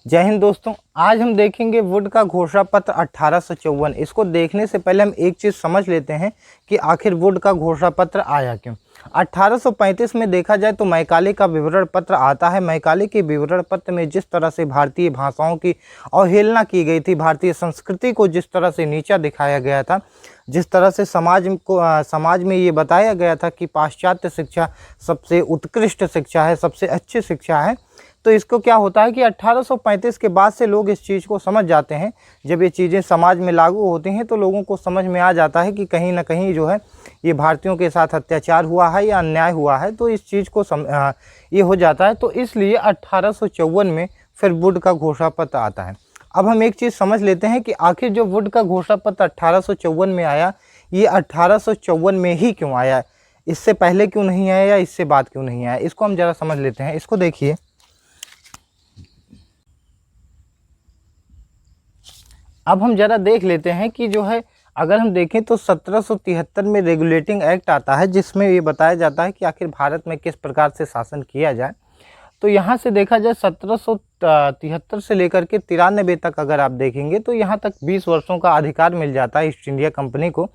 जय हिंद दोस्तों। आज हम देखेंगे वुड का घोषणा पत्र 1854। इसको देखने से पहले हम एक चीज़ समझ लेते हैं कि आखिर वुड का घोषणा पत्र आया क्यों। 1835 में देखा जाए तो मैकाले का विवरण पत्र आता है। मैकाले के विवरण पत्र में जिस तरह से भारतीय भाषाओं की अवहेलना की गई थी, भारतीय संस्कृति को जिस तरह से नीचा दिखाया गया था, जिस तरह से समाज में ये बताया गया था कि पाश्चात्य शिक्षा सबसे उत्कृष्ट शिक्षा है, सबसे अच्छी शिक्षा है, तो इसको क्या होता है कि 1835 के बाद से लोग इस चीज़ को समझ जाते हैं। जब ये चीज़ें समाज में लागू होती हैं तो लोगों को समझ में आ जाता है कि कहीं ना कहीं जो है ये भारतीयों के साथ अत्याचार हुआ है या अन्याय हुआ है, तो इस चीज़ को ये हो जाता है। तो इसलिए 1854 में फिर वुड का घोषणा पत्र आता है। अब हम एक चीज़ समझ लेते हैं कि आखिर जो वुड का घोषणा पत्र 1854 में आया, ये 1854 में ही क्यों आया, इससे पहले क्यों नहीं आया या इससे बाद क्यों नहीं आया, इसको हम ज़रा समझ लेते हैं। इसको देखिए, अब हम ज़रा देख लेते हैं कि जो है अगर हम देखें तो 1773 में रेगुलेटिंग एक्ट आता है, जिसमें ये बताया जाता है कि आखिर भारत में किस प्रकार से शासन किया जाए। तो यहाँ से देखा जाए 1773 से लेकर के 93 तक अगर आप देखेंगे तो यहाँ तक 20 वर्षों का अधिकार मिल जाता है ईस्ट इंडिया कंपनी को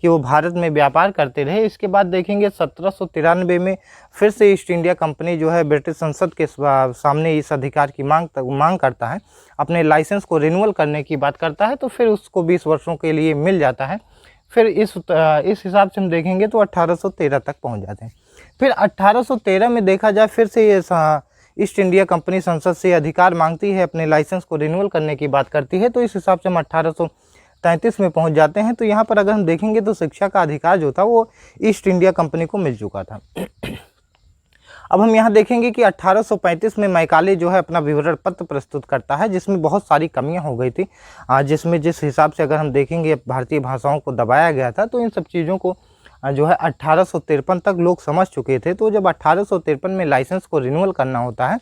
कि वो भारत में व्यापार करते रहे। इसके बाद देखेंगे 1793 में फिर से ईस्ट इंडिया कंपनी जो है ब्रिटिश संसद के सामने इस अधिकार की मांग करता है, अपने लाइसेंस को रिन्यूअल करने की बात करता है, तो फिर उसको 20 वर्षों के लिए मिल जाता है। फिर इस हिसाब से हम देखेंगे तो 1813 तक पहुंच जाते हैं। फिर 1813 में देखा जाए फिर से ये ईस्ट इंडिया कंपनी संसद से अधिकार मांगती है, अपने लाइसेंस को रिन्यूअल करने की बात करती है, तो इस हिसाब से हम 1833 में पहुंच जाते हैं। तो यहाँ पर अगर हम देखेंगे तो शिक्षा का अधिकार जो था वो ईस्ट इंडिया कंपनी को मिल चुका था। अब हम यहाँ देखेंगे कि 1835 में मैकाले जो है अपना विवरण पत्र प्रस्तुत करता है, जिसमें बहुत सारी कमियां हो गई थी, जिसमें जिस हिसाब से अगर हम देखेंगे भारतीय भाषाओं को दबाया गया था, तो इन सब चीज़ों को जो है 1853 तक लोग समझ चुके थे। तो जब 1853 में लाइसेंस को रिन्यूअल करना होता है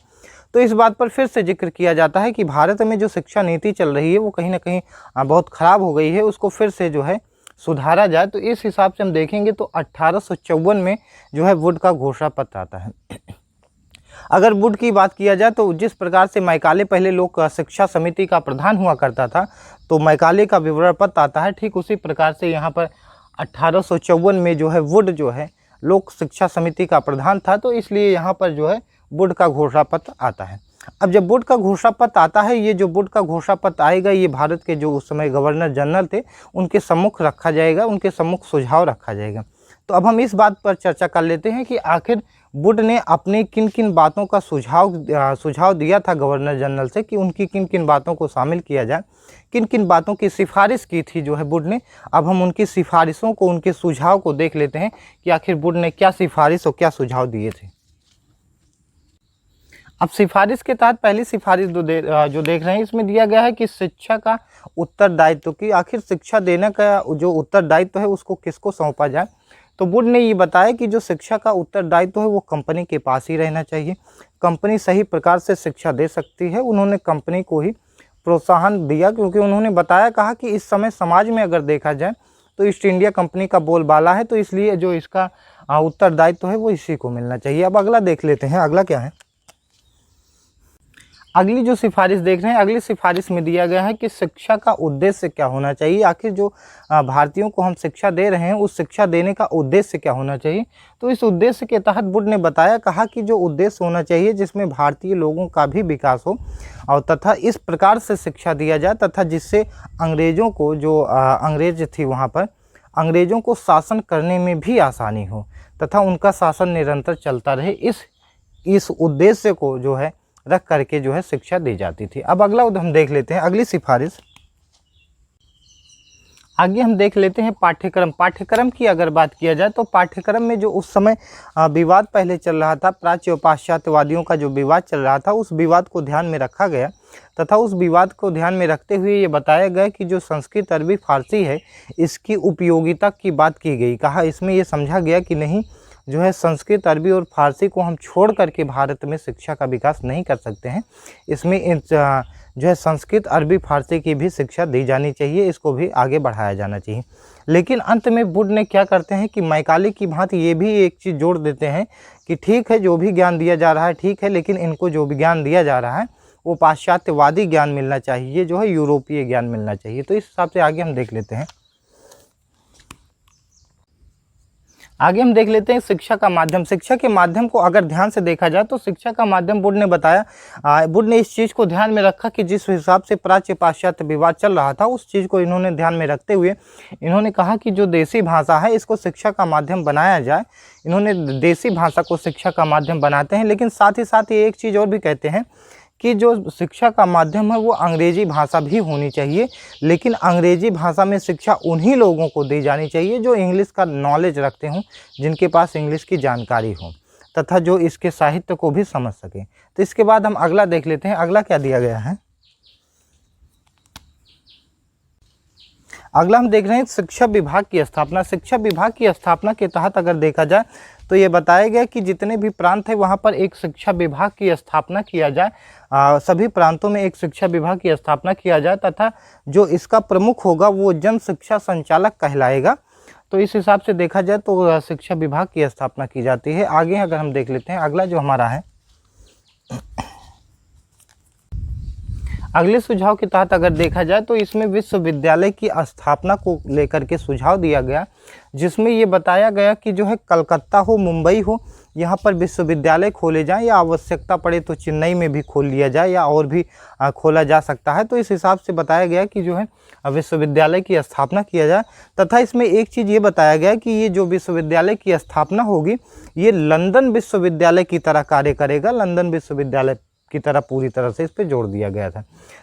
तो इस बात पर फिर से जिक्र किया जाता है कि भारत में जो शिक्षा नीति चल रही है वो कहीं ना कहीं बहुत ख़राब हो गई है, उसको फिर से जो है सुधारा जाए। तो इस हिसाब से हम देखेंगे तो 1854 में जो है वुड का घोषणा पत्र आता है। अगर वुड की बात किया जाए तो जिस प्रकार से मैकाले पहले लोक शिक्षा समिति का प्रधान हुआ करता था, तो मैकाले का विवरण पत्र आता है, ठीक उसी प्रकार से यहाँ पर 1854 में जो है वुड जो है लोक शिक्षा समिति का प्रधान था, तो इसलिए यहाँ पर जो है वुड का घोषणा पत्र आता है। अब जब वुड का घोषणा पत्र आता है, ये जो वुड का घोषणा पत्र आएगा ये भारत के जो उस समय गवर्नर जनरल थे उनके सम्मुख रखा जाएगा, उनके सम्मुख सुझाव रखा जाएगा। तो अब हम इस बात पर चर्चा कर लेते हैं कि आखिर वुड ने अपनी किन किन बातों का सुझाव दिया था गवर्नर जनरल से कि उनकी किन किन बातों को शामिल किया जाए, किन किन बातों की सिफारिश की थी जो है वुड ने। अब हम उनकी सिफारिशों को, उनके सुझाव को देख लेते हैं कि आखिर वुड ने क्या सिफारिश और क्या सुझाव दिए थे। अब सिफारिश के तहत पहली सिफारिश जो देख रहे हैं इसमें दिया गया है कि शिक्षा का उत्तरदायित्व, कि आखिर शिक्षा देने का जो उत्तरदायित्व है उसको किसको सौंपा जाए। तो वुड ने ये बताया कि जो शिक्षा का उत्तरदायित्व है वो कंपनी के पास ही रहना चाहिए, कंपनी सही प्रकार से शिक्षा दे सकती है। उन्होंने कंपनी को ही प्रोत्साहन दिया, क्योंकि उन्होंने बताया, कहा कि इस समय समाज में अगर देखा जाए तो ईस्ट इंडिया कंपनी का बोलबाला है, तो इसलिए जो इसका उत्तरदायित्व है वो इसी को मिलना चाहिए। अब अगला देख लेते हैं, अगला क्या है। अगली जो सिफारिश देख रहे हैं, अगली सिफारिश में दिया गया है कि शिक्षा का उद्देश्य क्या होना चाहिए, आखिर जो भारतीयों को हम शिक्षा दे रहे हैं उस शिक्षा देने का उद्देश्य क्या होना चाहिए। तो इस उद्देश्य के तहत वुड ने बताया, कहा कि जो उद्देश्य होना चाहिए जिसमें भारतीय लोगों का भी विकास हो और तथा इस प्रकार से शिक्षा दिया जाए तथा जिससे अंग्रेज़ों को, जो अंग्रेज थी वहाँ पर, अंग्रेज़ों को शासन करने में भी आसानी हो तथा उनका शासन निरंतर चलता रहे, इस उद्देश्य को जो है रख करके जो है शिक्षा दी जाती थी। अब अगला हम देख लेते हैं, अगली सिफारिश। आगे हम देख लेते हैं पाठ्यक्रम की अगर बात किया जाए तो पाठ्यक्रम में जो उस समय विवाद पहले चल रहा था, प्राच्य और पाश्चात्यवादियों का जो विवाद चल रहा था, उस विवाद को ध्यान में रखा गया तथा उस विवाद को ध्यान में रखते हुए ये बताया गया कि जो संस्कृत, अरबी, फारसी है इसकी उपयोगिता की बात की गई। कहा इसमें ये समझा गया कि नहीं, जो है संस्कृत, अरबी और फारसी को हम छोड़ करके भारत में शिक्षा का विकास नहीं कर सकते हैं। इसमें जो है संस्कृत, अरबी, फारसी की भी शिक्षा दी जानी चाहिए, इसको भी आगे बढ़ाया जाना चाहिए। लेकिन अंत में वुड ने क्या करते हैं कि मैकाले की भांति ये भी एक चीज़ जोड़ देते हैं कि ठीक है जो भी ज्ञान दिया जा रहा है ठीक है, लेकिन इनको जो भी ज्ञान दिया जा रहा है वो पाश्चात्यवादी ज्ञान मिलना चाहिए, जो है यूरोपीय ज्ञान मिलना चाहिए। तो इस हिसाब से आगे हम देख लेते हैं। आगे हम देख लेते हैं शिक्षा का माध्यम। शिक्षा के माध्यम को अगर ध्यान से देखा जाए तो शिक्षा का माध्यम बोर्ड ने बताया, बोर्ड ने इस चीज़ को ध्यान में रखा कि जिस हिसाब से प्राच्य पाश्चात्य विवाद चल रहा था, उस चीज़ को इन्होंने ध्यान में रखते हुए इन्होंने कहा कि जो देसी भाषा है इसको शिक्षा का माध्यम बनाया जाए। इन्होंने देसी भाषा को शिक्षा का माध्यम बनाते हैं, लेकिन साथ ही साथ ये एक चीज़ और भी कहते हैं कि जो शिक्षा का माध्यम है वो अंग्रेजी भाषा भी होनी चाहिए, लेकिन अंग्रेजी भाषा में शिक्षा उन्हीं लोगों को दी जानी चाहिए जो इंग्लिश का नॉलेज रखते हों, जिनके पास इंग्लिश की जानकारी हो तथा जो इसके साहित्य को भी समझ सकें। तो इसके बाद हम अगला देख लेते हैं। अगला क्या दिया गया है? अगला हम देख रहे हैं शिक्षा विभाग की स्थापना। शिक्षा विभाग की स्थापना के तहत अगर देखा जाए तो ये बताया गया कि जितने भी प्रांत है वहाँ पर एक शिक्षा विभाग की स्थापना किया जाए। सभी प्रांतों में एक शिक्षा विभाग की स्थापना किया जाए तथा जो इसका प्रमुख होगा वो जन शिक्षा संचालक कहलाएगा। तो इस हिसाब से देखा जाए तो शिक्षा विभाग की स्थापना की जाती है। आगे अगर हम देख लेते हैं, अगला जो हमारा है, अगले सुझाव के तहत अगर देखा जाए तो इसमें विश्वविद्यालय की स्थापना को लेकर के सुझाव दिया गया, जिसमें ये बताया गया कि जो है कलकत्ता हो, मुंबई हो, यहाँ पर विश्वविद्यालय खोले जाएं या आवश्यकता पड़े तो चेन्नई में भी खोल लिया जाए या और भी खोला जा सकता है। तो इस हिसाब से बताया गया कि जो है विश्वविद्यालय की स्थापना किया जाए तथा इसमें एक चीज़ ये बताया गया कि ये जो विश्वविद्यालय की स्थापना होगी ये लंदन विश्वविद्यालय की तरह कार्य करेगा। लंदन विश्वविद्यालय की तरह पूरी तरह से इस पे जोर दिया गया था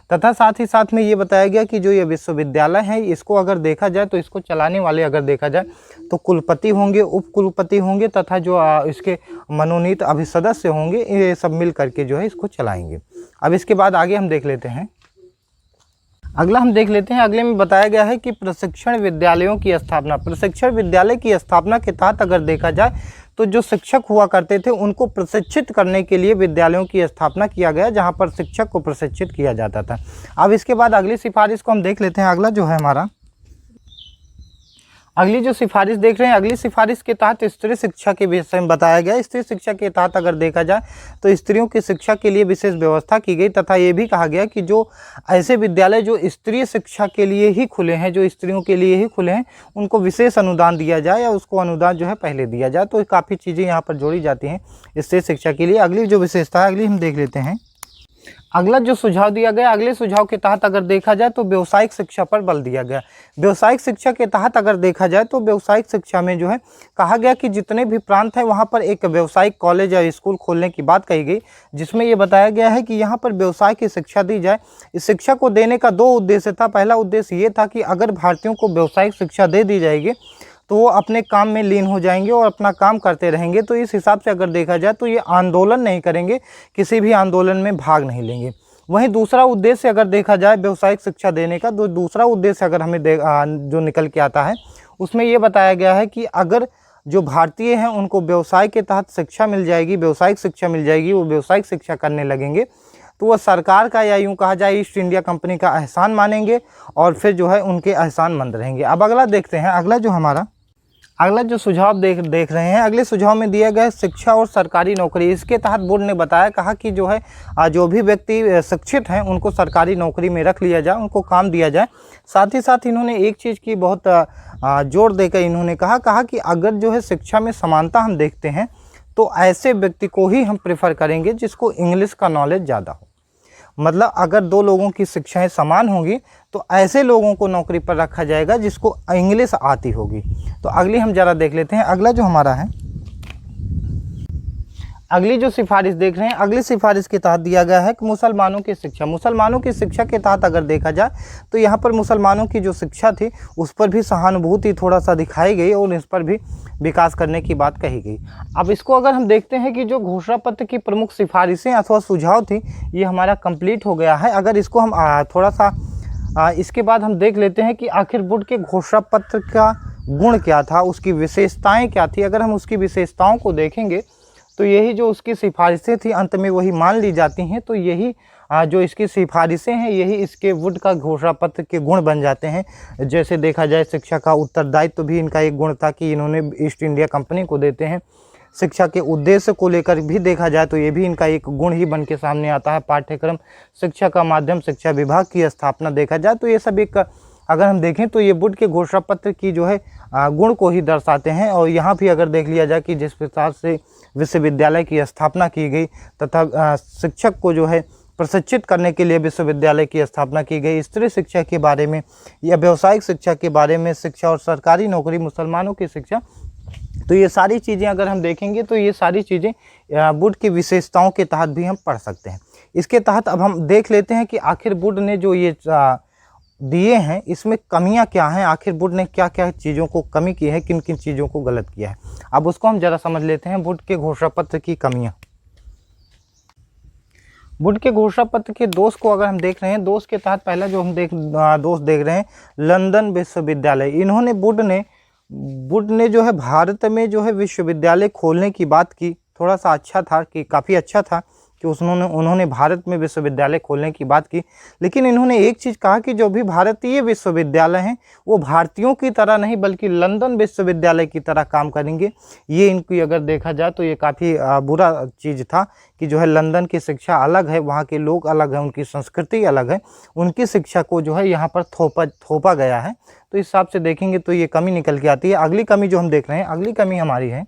तथा साथ ही साथ में ये बताया गया कि जो ये विश्वविद्यालय है इसको अगर देखा जाए तो इसको चलाने वाले अगर देखा जाए तो कुलपति होंगे, उप कुलपति होंगे तथा जो इसके मनोनीत अभिसदस्य होंगे, ये सब मिल करके जो है इसको चलाएंगे। अब इसके बाद आगे हम देख लेते हैं। अगला हम देख लेते हैं। अगले में बताया गया है कि प्रशिक्षण विद्यालयों की स्थापना। प्रशिक्षण विद्यालय की स्थापना के तहत अगर देखा जाए तो जो शिक्षक हुआ करते थे उनको प्रशिक्षित करने के लिए विद्यालयों की स्थापना किया गया, जहां पर शिक्षक को प्रशिक्षित किया जाता था। अब इसके बाद अगली सिफारिश को हम देख लेते हैं। अगला जो है हमारा, अगली जो सिफारिश देख रहे हैं, अगली सिफारिश के तहत स्त्री शिक्षा के विषय में बताया गया। स्त्री शिक्षा के तहत अगर देखा जाए तो स्त्रियों की शिक्षा के लिए विशेष व्यवस्था की गई तथा ये भी कहा गया कि जो ऐसे विद्यालय जो स्त्री शिक्षा के लिए ही खुले हैं, जो स्त्रियों के लिए ही खुले हैं, उनको विशेष अनुदान दिया जाए या उसको अनुदान जो है पहले दिया जाए। तो काफ़ी चीज़ें यहाँ पर जोड़ी जाती हैं स्त्री शिक्षा के लिए। अगली जो विशेषता है अगली हम देख लेते हैं। अगला जो सुझाव दिया गया, अगले सुझाव के तहत अगर देखा जाए तो व्यावसायिक शिक्षा पर बल दिया गया। व्यावसायिक शिक्षा के तहत अगर देखा जाए तो व्यावसायिक शिक्षा में जो है कहा गया कि जितने भी प्रांत हैं वहाँ पर एक व्यावसायिक कॉलेज या स्कूल खोलने की बात कही गई, जिसमें ये बताया गया है कि यहाँ पर व्यवसाय की शिक्षा दी जाए। इस शिक्षा को देने का दो उद्देश्य था। पहला उद्देश्य ये था कि अगर भारतीयों को व्यावसायिक शिक्षा दे दी जाएगी तो वो अपने काम में लीन हो जाएंगे और अपना काम करते रहेंगे। तो इस हिसाब से अगर देखा जाए तो ये आंदोलन नहीं करेंगे, किसी भी आंदोलन में भाग नहीं लेंगे। वहीं दूसरा उद्देश्य अगर देखा जाए व्यावसायिक शिक्षा देने का, तो दूसरा उद्देश्य अगर हमें जो निकल के आता है उसमें ये बताया गया है कि अगर जो भारतीय हैं उनको व्यवसाय के तहत शिक्षा मिल जाएगी, व्यावसायिक शिक्षा मिल जाएगी, वो व्यावसायिक शिक्षा करने लगेंगे तो वह सरकार का या यूँ कहा जाए ईस्ट इंडिया कंपनी का एहसान मानेंगे और फिर जो है उनके एहसानमंद रहेंगे। अब अगला देखते हैं। अगला जो हमारा, अगला जो सुझाव देख रहे हैं, अगले सुझाव में दिया गया है शिक्षा और सरकारी नौकरी। इसके तहत बोर्ड ने बताया, कहा कि जो है जो भी व्यक्ति शिक्षित हैं उनको सरकारी नौकरी में रख लिया जाए, उनको काम दिया जाए। साथ ही साथ इन्होंने एक चीज़ की बहुत जोर देकर इन्होंने कहा कि अगर जो है शिक्षा में समानता हम देखते हैं तो ऐसे व्यक्ति को ही हम प्रेफर करेंगे जिसको इंग्लिश का नॉलेज ज़्यादा हो। मतलब अगर दो लोगों की शिक्षाएं समान होंगी तो ऐसे लोगों को नौकरी पर रखा जाएगा जिसको इंग्लिश आती होगी। तो अगली हम ज़रा देख लेते हैं। अगला जो हमारा है, अगली जो सिफारिश देख रहे हैं, अगली सिफारिश के तहत दिया गया है कि मुसलमानों की शिक्षा। मुसलमानों की शिक्षा के तहत अगर देखा जाए तो यहाँ पर मुसलमानों की जो शिक्षा थी उस पर भी सहानुभूति थोड़ा सा दिखाई गई और इस पर भी विकास करने की बात कही गई। अब इसको अगर हम देखते हैं कि जो घोषणा पत्र की प्रमुख सिफारिशें अथवा सुझाव थी ये हमारा कंप्लीट हो गया है। अगर इसको हम थोड़ा सा इसके बाद हम देख लेते हैं कि आखिर बोर्ड के घोषणा पत्र का गुण क्या था, उसकी विशेषताएँ क्या थी। अगर हम उसकी विशेषताओं को देखेंगे तो यही जो उसकी सिफारिशें थी अंत में वही मान ली जाती हैं। तो यही जो इसकी सिफारिशें हैं यही इसके वुड का घोषणा पत्र के गुण बन जाते हैं। जैसे देखा जाए शिक्षा का उत्तरदायित्व भी इनका एक गुण था कि इन्होंने ईस्ट इंडिया कंपनी को देते हैं। शिक्षा के उद्देश्य को लेकर भी देखा जाए तो ये भी इनका एक गुण ही बन के सामने आता है। पाठ्यक्रम शिक्षा का माध्यम शिक्षा विभाग की स्थापना देखा जाए तो ये सब एक अगर हम देखें तो ये वुड के घोषणा पत्र की जो है गुण को ही दर्शाते हैं। और यहाँ भी अगर देख लिया जाए कि जिस प्रकार से विश्वविद्यालय की स्थापना की गई तथा शिक्षक को जो है प्रशिक्षित करने के लिए विश्वविद्यालय की स्थापना की गई, स्त्री शिक्षा के बारे में या व्यावसायिक शिक्षा के बारे में शिक्षा और सरकारी नौकरी, मुसलमानों की शिक्षा, तो ये सारी चीज़ें अगर हम देखेंगे तो ये सारी चीज़ें वुड की विशेषताओं के तहत भी हम पढ़ सकते हैं। इसके तहत अब हम देख लेते हैं कि आखिर वुड ने जो ये दिए हैं इसमें कमियां क्या हैं, आखिर वुड ने क्या क्या चीज़ों को कमी की है, किन किन चीज़ों को गलत किया है। अब उसको हम ज़रा समझ लेते हैं। वुड के घोषणा पत्र की कमियां। वुड के घोषणा पत्र के दोष को अगर हम देख रहे हैं, दोष के तहत पहला जो हम दोष देख रहे हैं लंदन विश्वविद्यालय। इन्होंने वुड ने जो है भारत में जो है विश्वविद्यालय खोलने की बात की। थोड़ा सा अच्छा था कि काफ़ी अच्छा था कि उन्होंने भारत में विश्वविद्यालय खोलने की बात की, लेकिन इन्होंने एक चीज़ कहा कि जो भी भारतीय विश्वविद्यालय हैं वो भारतीयों की तरह नहीं बल्कि लंदन विश्वविद्यालय की तरह काम करेंगे। ये इनकी अगर देखा जाए तो ये काफ़ी बुरा चीज़ था कि जो है लंदन की शिक्षा अलग है, वहाँ के लोग अलग हैं, उनकी संस्कृति अलग है, उनकी शिक्षा को जो है यहाँ पर थोपा गया है। तो इस हिसाब से देखेंगे तो ये कमी निकल के आती है। अगली कमी जो हम देख रहे हैं, अगली कमी हमारी है,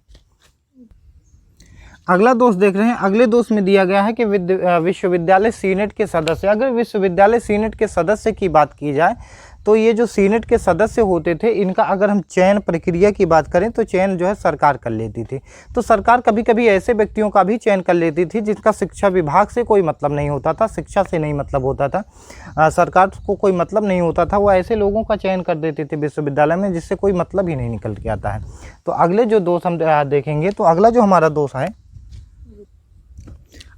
अगला दोष देख रहे हैं। अगले दोष में दिया गया है कि विश्वविद्यालय सीनेट के सदस्य, अगर विश्वविद्यालय सीनेट के सदस्य की बात की जाए तो ये जो सीनेट के सदस्य होते थे इनका अगर हम चयन प्रक्रिया की बात करें तो चयन जो है सरकार कर लेती थी। तो सरकार कभी कभी ऐसे व्यक्तियों का भी चयन कर लेती थी जिसका शिक्षा विभाग से कोई मतलब नहीं होता था, शिक्षा से नहीं मतलब होता था, सरकार को कोई मतलब नहीं होता था, वो ऐसे लोगों का चयन कर देते थे विश्वविद्यालय में जिससे कोई मतलब ही नहीं निकल के आता है। तो अगले जो दोष हम देखेंगे तो अगला जो हमारा दोष है,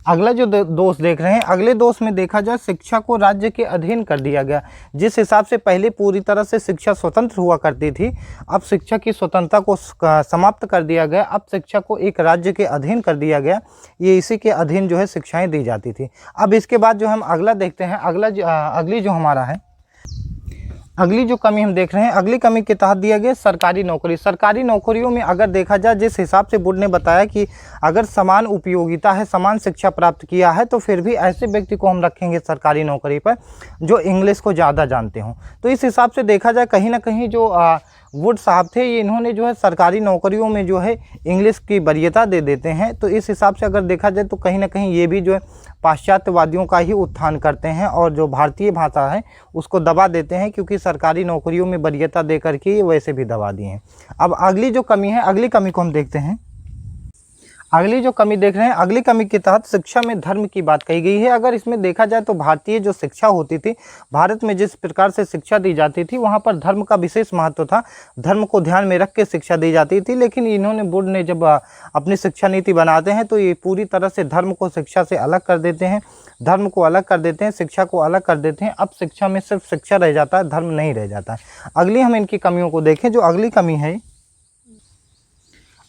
अगला जो दोष देख रहे हैं, अगले दोष में देखा जाए शिक्षा को राज्य के अधीन कर दिया गया। जिस हिसाब से पहले पूरी तरह से शिक्षा स्वतंत्र हुआ करती थी, अब शिक्षा की स्वतंत्रता को समाप्त कर दिया गया। अब शिक्षा को एक राज्य के अधीन कर दिया गया, ये इसी के अधीन जो है शिक्षाएं दी जाती थी। अब इसके बाद जो हम अगला देखते हैं, अगली जो हमारा है, अगली जो कमी हम देख रहे हैं, अगली कमी के तहत दिया गया सरकारी नौकरी। सरकारी नौकरियों में अगर देखा जाए जिस हिसाब से वुड ने बताया कि अगर समान उपयोगिता है, समान शिक्षा प्राप्त किया है, तो फिर भी ऐसे व्यक्ति को हम रखेंगे सरकारी नौकरी पर जो इंग्लिश को ज़्यादा जानते हों। तो इस हिसाब से देखा जाए कहीं ना कहीं जो वुड साहब थे ये इन्होंने जो है सरकारी नौकरियों में जो है इंग्लिश की वरीयता दे देते हैं। तो इस हिसाब से अगर देखा जाए तो कहीं ना कहीं ये भी जो है पाश्चात्यवादियों का ही उत्थान करते हैं और जो भारतीय भाषा है उसको दबा देते हैं, क्योंकि सरकारी नौकरियों में वरीयता दे करके वैसे भी दबा दिए हैं। अब अगली जो कमी है, अगली कमी को हम देखते हैं। अगली जो कमी देख रहे हैं, अगली कमी के तहत शिक्षा में धर्म की बात कही गई है। अगर इसमें देखा जाए तो भारतीय जो शिक्षा होती थी, भारत में जिस प्रकार से शिक्षा दी जाती थी वहाँ पर धर्म का विशेष महत्व था, धर्म को ध्यान में रख के शिक्षा दी जाती थी। लेकिन इन्होंने वुड ने जब अपनी शिक्षा नीति बनाते हैं तो ये पूरी तरह से धर्म को शिक्षा से अलग कर देते हैं, धर्म को अलग कर देते हैं, शिक्षा को अलग कर देते हैं। अब शिक्षा में सिर्फ शिक्षा रह जाता है, धर्म नहीं रह जाता है। अगली हम इनकी कमियों को देखें, जो अगली कमी है,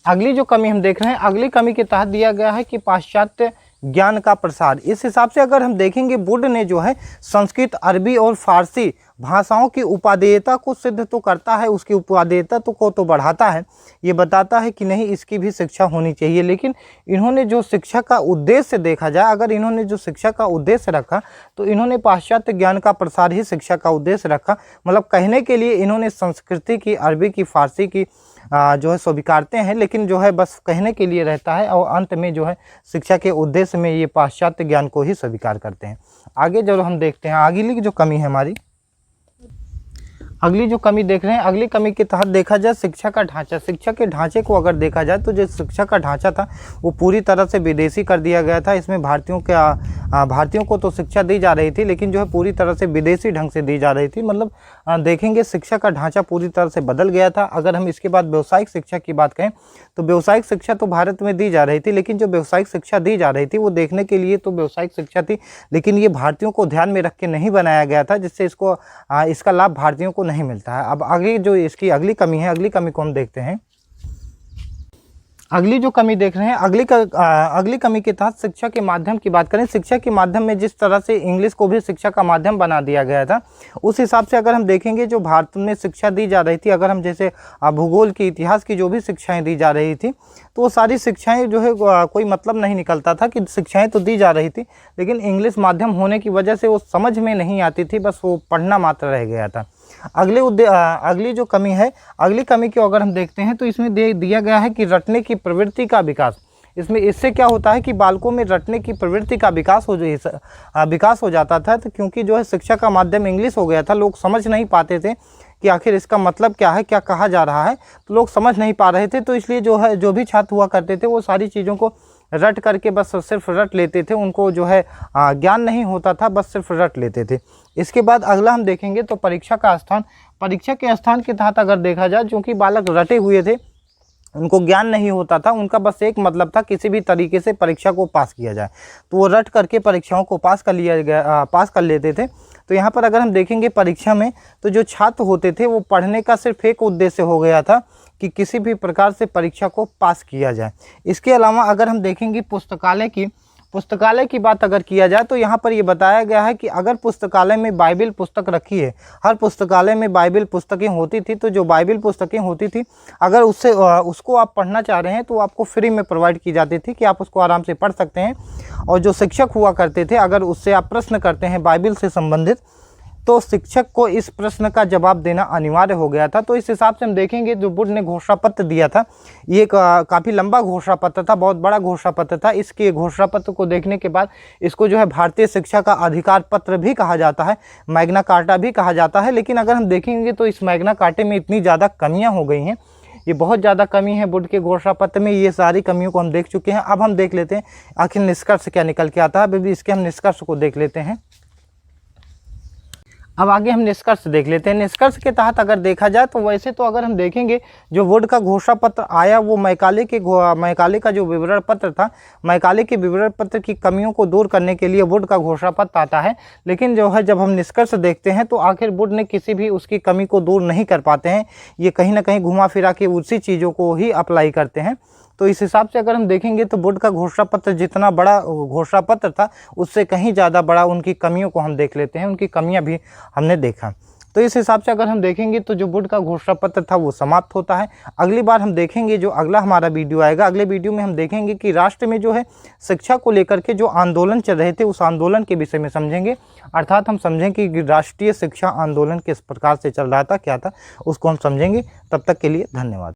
अगली जो कमी हम देख रहे हैं, अगली कमी के तहत दिया गया है कि पाश्चात्य ज्ञान का प्रसार। इस हिसाब से अगर हम देखेंगे वुड ने जो है संस्कृत, अरबी और फारसी भाषाओं की उपादेयता को सिद्ध तो करता है, उसकी उपादेयता को तो बढ़ाता है, ये बताता है कि नहीं इसकी भी शिक्षा होनी चाहिए। लेकिन इन्होंने जो शिक्षा का उद्देश्य देखा जाए, अगर इन्होंने जो शिक्षा का उद्देश्य रखा तो इन्होंने पाश्चात्य ज्ञान का प्रसार ही शिक्षा का उद्देश्य रखा। मतलब कहने के लिए इन्होंने संस्कृति की, अरबी की, फारसी की जो है स्वीकारते हैं, लेकिन जो है बस कहने के लिए रहता है और अंत में जो है शिक्षा के उद्देश्य में ये पाश्चात्य ज्ञान को ही स्वीकार करते हैं। आगे जब हम देखते हैं अगली जो कमी है हमारी, अगली जो कमी देख रहे हैं, अगली कमी के तहत देखा जाए शिक्षा का ढांचा। शिक्षा के ढांचे को अगर देखा जाए तो जो शिक्षा का ढांचा था वो पूरी तरह से विदेशी कर दिया गया था। इसमें भारतीयों को तो शिक्षा दी जा रही थी, लेकिन जो है पूरी तरह से विदेशी ढंग से दी जा रही थी। मतलब देखेंगे शिक्षा का ढांचा पूरी तरह से बदल गया था। अगर हम इसके बाद व्यावसायिक शिक्षा की बात करें तो व्यावसायिक शिक्षा तो भारत में दी जा रही थी, लेकिन जो व्यावसायिक शिक्षा दी जा रही थी वो देखने के लिए तो व्यावसायिक शिक्षा थी, लेकिन ये भारतीयों को ध्यान में रख के नहीं बनाया गया था, जिससे इसका लाभ भारतीयों को नहीं मिलता है। अब आगे जो इसकी अगली कमी है, अगली कमी को हम देखते हैं। अगली जो कमी देख रहे हैं, अगली कमी के तहत शिक्षा के माध्यम की बात करें। शिक्षा के माध्यम में जिस तरह से इंग्लिश को भी शिक्षा का माध्यम बना दिया गया था, उस हिसाब से अगर हम देखेंगे जो भारत में शिक्षा दी जा रही थी, अगर हम जैसे भूगोल की, इतिहास की जो भी शिक्षाएं दी जा रही थी, तो वो सारी शिक्षाएं जो है कोई मतलब नहीं निकलता था कि शिक्षाएं तो दी जा रही थी, लेकिन इंग्लिश माध्यम होने की वजह से वो समझ में नहीं आती थी, बस वो पढ़ना मात्र रह गया था। अगली जो कमी है, अगली कमी को अगर हम देखते हैं तो इसमें दिया गया है कि रटने की प्रवृत्ति का विकास। इससे क्या होता है कि बालकों में रटने की प्रवृत्ति का विकास हो जाता था, तो क्योंकि जो है शिक्षा का माध्यम इंग्लिश हो गया था, लोग समझ नहीं पाते थे कि आखिर इसका मतलब क्या है, क्या कहा जा रहा है, तो लोग समझ नहीं पा रहे थे। तो इसलिए जो भी छात्र हुआ करते थे वो सारी चीज़ों को रट करके बस सिर्फ रट लेते थे, उनको जो है ज्ञान नहीं होता था, बस सिर्फ रट लेते थे। इसके बाद अगला हम देखेंगे तो परीक्षा का स्थान। परीक्षा के स्थान के तहत अगर देखा जाए, चूँकि बालक रटे हुए थे, उनको ज्ञान नहीं होता था, उनका बस एक मतलब था किसी भी तरीके से परीक्षा को पास किया जाए, तो वो रट करके परीक्षाओं को पास कर लेते थे। तो यहाँ पर अगर हम देखेंगे परीक्षा में, तो जो छात्र होते थे वो पढ़ने का सिर्फ एक उद्देश्य हो गया था कि किसी भी प्रकार से परीक्षा को पास किया जाए। इसके अलावा अगर हम देखेंगे पुस्तकालय की बात अगर किया जाए, तो यहाँ पर ये बताया गया है कि अगर पुस्तकालय में बाइबिल पुस्तक रखी है, हर पुस्तकालय में बाइबिल पुस्तकें होती थी, तो जो बाइबिल पुस्तकें होती थी, अगर उसको आप पढ़ना चाह रहे हैं तो आपको फ्री में प्रोवाइड की जाती थी कि आप उसको आराम से पढ़ सकते हैं। और जो शिक्षक हुआ करते थे, अगर उससे आप प्रश्न करते हैं बाइबिल से संबंधित, तो शिक्षक को इस प्रश्न का जवाब देना अनिवार्य हो गया था। तो इस हिसाब से हम देखेंगे जो बोर्ड ने घोषणा पत्र दिया था, ये काफ़ी लंबा घोषणा पत्र था, बहुत बड़ा घोषणा पत्र था। इसके घोषणा पत्र को देखने के बाद इसको जो है भारतीय शिक्षा का अधिकार पत्र भी कहा जाता है, मैग्ना कार्टा भी कहा जाता है। लेकिन अगर हम देखेंगे तो इस मैग्ना कार्टे में इतनी ज़्यादा कमियाँ हो गई हैं, ये बहुत ज़्यादा कमी है बोर्ड के घोषणा पत्र में। ये सारी कमियों को हम देख चुके हैं। अब हम देख लेते हैं आखिर निष्कर्ष क्या निकल के आता है। अभी इसके हम निष्कर्ष को देख लेते हैं। अब आगे हम निष्कर्ष देख लेते हैं। निष्कर्ष के तहत अगर देखा जाए तो वैसे तो अगर हम देखेंगे जो बोर्ड का घोषणा पत्र आया, वो मैकाले का जो विवरण पत्र था, मैकाले के विवरण पत्र की कमियों को दूर करने के लिए बोर्ड का घोषणा पत्र आता है। लेकिन जो है जब हम निष्कर्ष देखते हैं तो आखिर बोर्ड ने किसी भी उसकी कमी को दूर नहीं कर पाते हैं, ये कहीं ना कहीं घुमा फिरा के उसी चीज़ों को ही अप्लाई करते हैं। तो इस हिसाब से अगर हम देखेंगे तो बोर्ड का घोषणा पत्र जितना बड़ा घोषणा पत्र था, उससे कहीं ज़्यादा बड़ा उनकी कमियों को हम देख लेते हैं, उनकी कमियां भी हमने देखा। तो इस हिसाब से अगर हम देखेंगे तो जो बोर्ड का घोषणा पत्र था वो समाप्त होता है। अगली बार हम देखेंगे, जो अगला हमारा वीडियो आएगा, अगले वीडियो में हम देखेंगे कि राष्ट्र में जो है शिक्षा को लेकर के जो आंदोलन चल रहे थे, उस आंदोलन के विषय में समझेंगे। अर्थात हम समझेंगे कि राष्ट्रीय शिक्षा आंदोलन किस प्रकार से चल रहा था, क्या था, उसको हम समझेंगे। तब तक के लिए धन्यवाद।